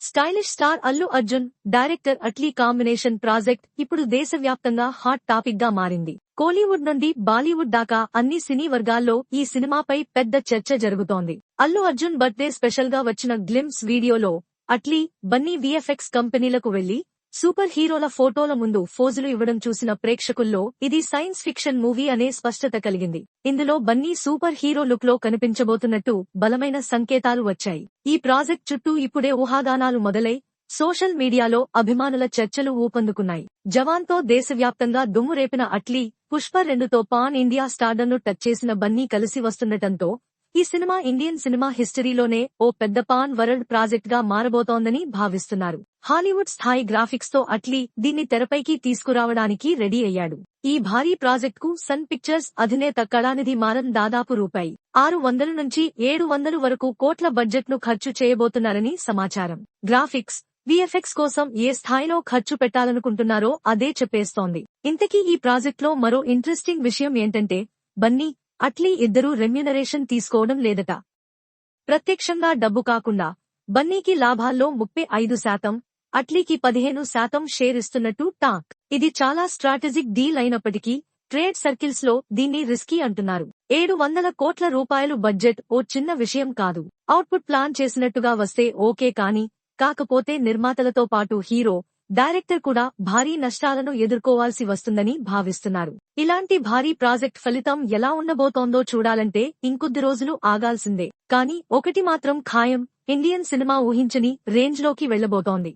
Stylish star Allu Arjun, director Atlee combination project ఇప్పుడు దేశవ్యాప్తంగా hot topic గా మారింది. కోలీవుడ్ నుండి బాలీవుడ్ దాకా అన్ని సినీ వర్గాల్లో ఈ సినిమాపై పెద్ద చర్చ జరుగుతోంది. అల్లు అర్జున్ బర్త్డే స్పెషల్ గా వచ్చిన గ్లింప్స్ వీడియోలో అట్లీ, బన్నీ విఎఫ్ఎక్స్ కంపెనీలకు వెళ్లి సూపర్ హీరోల ఫోటోల ముందు ఫోజులు ఇవ్వడం చూసిన ప్రేక్షకుల్లో ఇది సైన్స్ ఫిక్షన్ మూవీ అనే స్పష్టత కలిగింది. ఇందులో బన్నీ సూపర్ హీరో లుక్ లో కనిపించబోతున్నట్టు బలమైన సంకేతాలు వచ్చాయి. ఈ ప్రాజెక్ట్ చుట్టూ ఇప్పుడే ఊహాగానాలు మొదలై సోషల్ మీడియాలో అభిమానుల చర్చలు ఊపందుకున్నాయి. జవాన్తో దేశవ్యాప్తంగా దుమ్ము రేపిన అట్లీ, పుష్ప 2తో పాన్ ఇండియా స్టార్డర్ను టచ్ చేసిన బన్నీ కలిసి వస్తుండటంతో ఈ సినిమా ఇండియన్ సినిమా హిస్టరీలోనే ఓ పెద్ద పాన్ వరల్డ్ ప్రాజెక్ట్ గా మారబోతోందని భావిస్తున్నారు. హాలీవుడ్ స్థాయి గ్రాఫిక్స్ తో అట్లీ దీన్ని తెరపైకి తీసుకురావడానికి రెడీ అయ్యాడు. ఈ భారీ ప్రాజెక్ట్ కు సన్ పిక్చర్స్ అధినేత కళానిధి మారన్ దాదాపు రూపాయి 600 నుంచి 700 వరకు కోట్ల బడ్జెట్ ను ఖర్చు చేయబోతున్నారని సమాచారం. గ్రాఫిక్స్, విఎఫ్ఎక్స్ కోసం ఏ స్థాయిలో ఖర్చు పెట్టాలనుకుంటున్నారో అదే చెప్పేస్తోంది. ఇంతకీ ఈ ప్రాజెక్ట్లో మరో ఇంట్రెస్టింగ్ విషయం ఏంటంటే బన్నీ, అట్లీ ఇద్దరూ రెమ్యూనరేషన్ తీసుకోవడం లేదట. ప్రత్యక్షంగా డబ్బు కాకుండా బన్నీకి లాభాల్లో 35%, అట్లీకి 15% షేర్ ఇస్తున్నట్టు టాక్. ఇది చాలా స్ట్రాటజిక్ డీల్ అయినప్పటికీ ట్రేడ్ సర్కిల్స్ లో దీన్ని రిస్కీ అంటున్నారు. 700 కోట్ల రూపాయలు బడ్జెట్ ఓ చిన్న విషయం కాదు. అవుట్పుట్ ప్లాన్ చేసినట్టుగా వస్తే ఓకే, కాకపోతే నిర్మాతలతో పాటు హీరో, డైరెక్టర్ కూడా భారీ నష్టాలను ఎదుర్కోవాల్సి వస్తుందని భావిస్తున్నారు. ఇలాంటి భారీ ప్రాజెక్ట్ ఫలితం ఎలా ఉండబోతోందో చూడాలంటే ఇంకొద్ది రోజులు ఆగాల్సిందే. కానీ ఒకటి మాత్రం ఖాయం, ఇండియన్ సినిమా ఊహించని రేంజ్ లోకి వెళ్లబోతోంది.